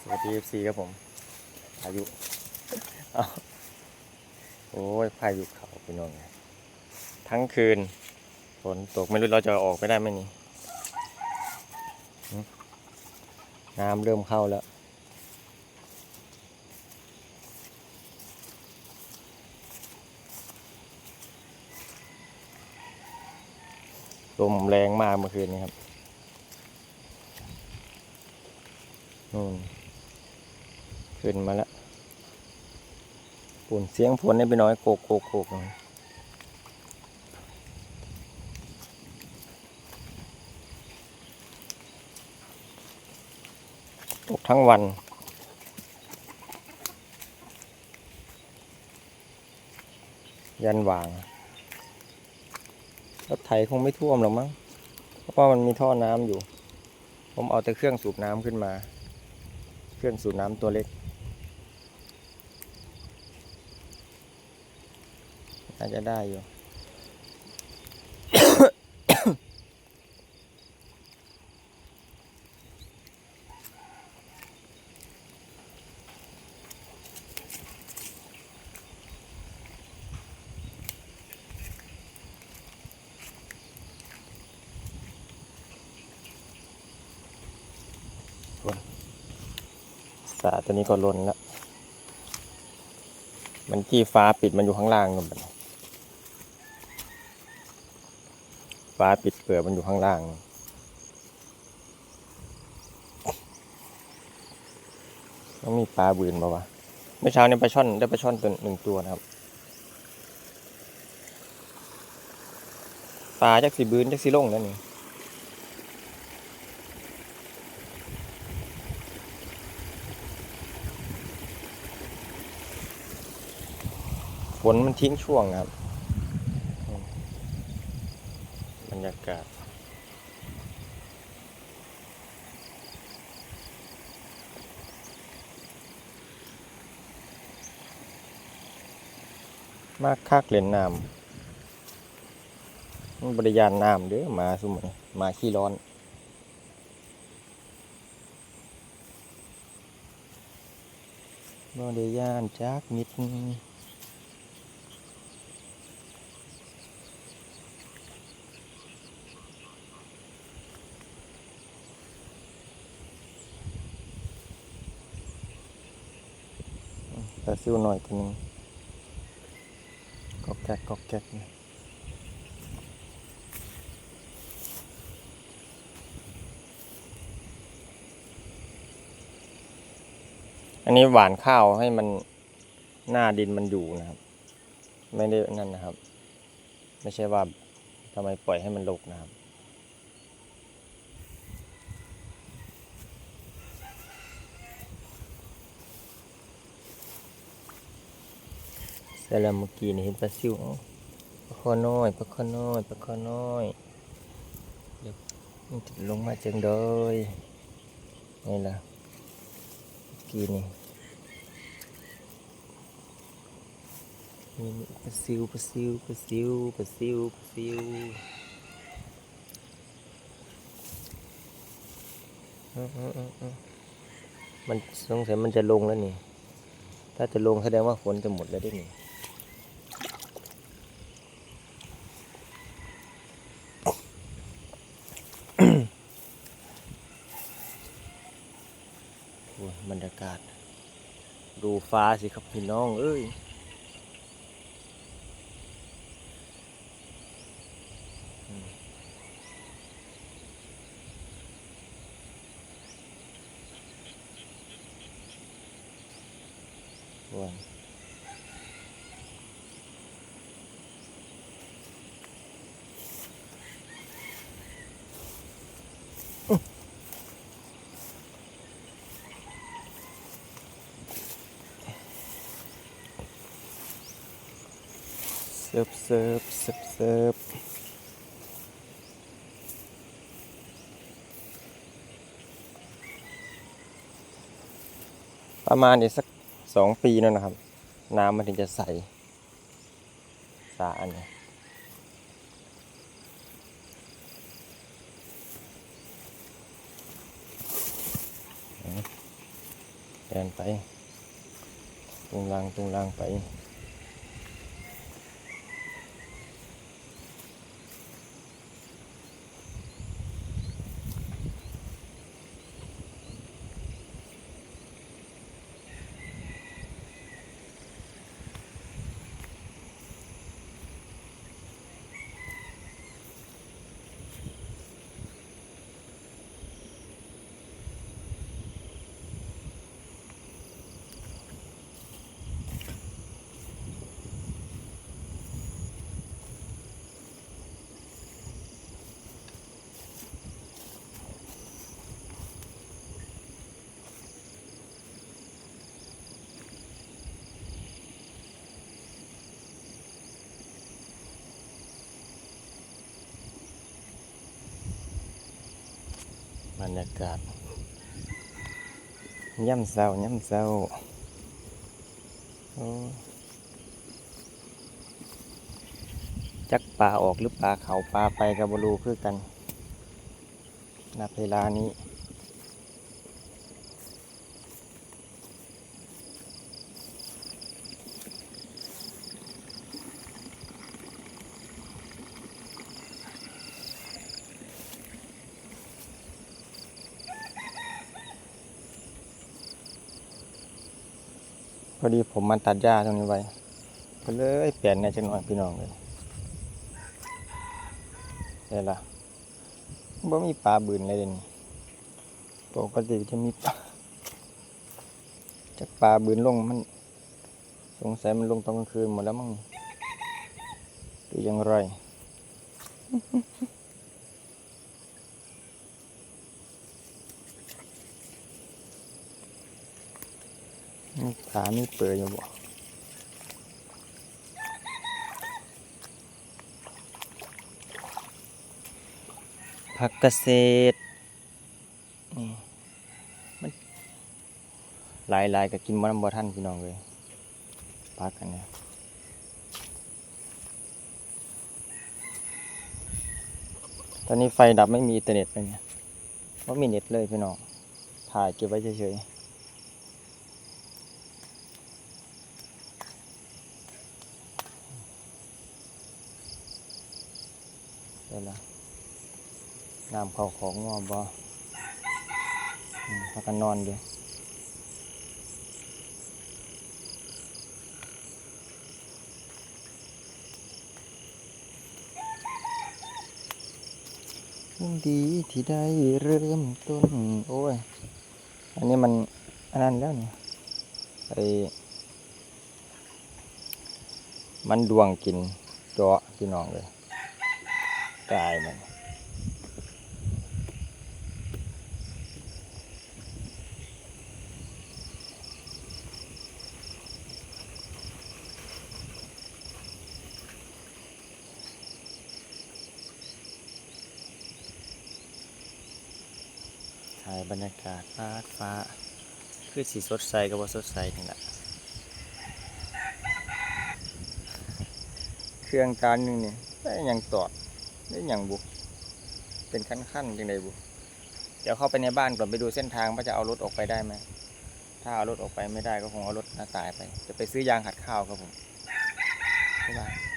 สวัสดีFCครับผมพายุอ้าวโอ้ยพายุเขาพี่น้องทั้งคืนฝนตกไม่รู้เราจะออกไปได้ไหมนี่น้ำเริ่มเข้าแล้วลมแรงมากเมื่อคืนนี้ครับนู่นขึ้นมาแล้วปุ่นเสียงฝนนี่ไปน้อยโกกโกกโกกตกทั้งวันยันหว่างรถไถคงไม่ท่วมหรอกมั้งเพราะว่ามันมีท่อน้ำอยู่ผมเอาแต่เครื่องสูบน้ำขึ้นมาเครื่องสูบน้ำตัวเล็กน่าจะได้อยู่สาตัวนี้ก็ล้นแล้วมันที่ฟ้าปิดมันอยู่ข้างล่างนู่นฟ้าปิดเปลือกมันอยู่ข้างล่างต้องมีปลาบืนมาวะเมื่อเช้านี้ปลาช่อนได้ปลาช่อนตัว1 ตัวนะครับปลาจักสีบืนจักสีล่งนั่นนี่ฝนมันทิ้งช่วงครับบรรยากาศมากคักเล่นน้ำมันบริยานน้ำเด้อมาสมัยมาขี้ร้อนบริยานจากมิดแต่ซิวหน่อยทีนึงก็แก๊กก็แก๊กอันนี้หว่านข้าวให้มันหน้าดินมันอยู่นะครับไม่ได้นั่นนะครับไม่ใช่ว่าทำไมปล่อยให้มันรกนะครับแต่แล้วเมื่อกี้นี่เห็นปลาซิวปลาคอน้อยปลาคอน้อยปลาคอน้อยเดี๋ยวมันจะลงมาจังเลยนี่ล่ะเมื่อกี้นี่ปลาซิวปลาซิวปลาซิวปลาซิวปลาซิวมันสงสัยมันจะลงแล้วนี่ถ้าจะลงแสดงว่าฝนจะหมดแล้วได้นี่บรรยากาศดูฟ้าสิครับพี่น้องเอ้ยว้าวเสิร์ฟเสิร์ฟเสิร์ฟเสิร์ฟประมาณอีกสัก2 ปีนั่นนะครับน้ำมันถึงจะใสสระอันนี้ เดินไปตรงรางไปบรรยากาศย่ำเศร้าโอ้จักปลาออกหรือปลาเขาปลาไปกับบรูคือกันณเวลานี้พอดีผมมันตัดหญ้าตรงนี้ไว้ก็เลยเปลี่ยนในจังหวะพี่น้องเลยได้ละบ่มีปลาบืนเลยเด่นปกติจะมีปลาจากปลาบืนลงมันสงสัยมันลงตอนกลางคืนหมดแล้วมั้งหรือยังไรมีปลามีเปื่อยอยู่บ่ผักเกษตรนี่มันหลายก็กินบ่ทันพี่น้องเลยผักกันเนี่ยตอนนี้ไฟดับไม่มีอินเทอร์เน็ตเลยเนี่ยว่ามีเน็ตเลยพี่น้องถ่ายเก็บไว้เฉยๆได้ละน้ำเข้าของงอบ่พักกันนอนอยู่ยิ่งดีที่ได้เริ่มต้นโอ้ยอันนี้มันอันนั้นแล้วเนี่ยไอ้มันดวงกินเจาะพี่น้องเลยตายมันถ่ายบรรยากาศฟ้าคือสีสดใสกับว่าสดใสนี่แหละเครื่องการหนึ่งเนี่ยได้ยังตอดได้ยังบุเป็นขั้นๆจังไดบุเดี๋ยวเข้าไปในบ้านก่อนไปดูเส้นทางว่าจะเอารถออกไปได้ไหมถ้าเอารถออกไปไม่ได้ก็คงเอารถหน้าตายไปจะไปซื้อยางหัดข้าวครับผมบ๊ายบาย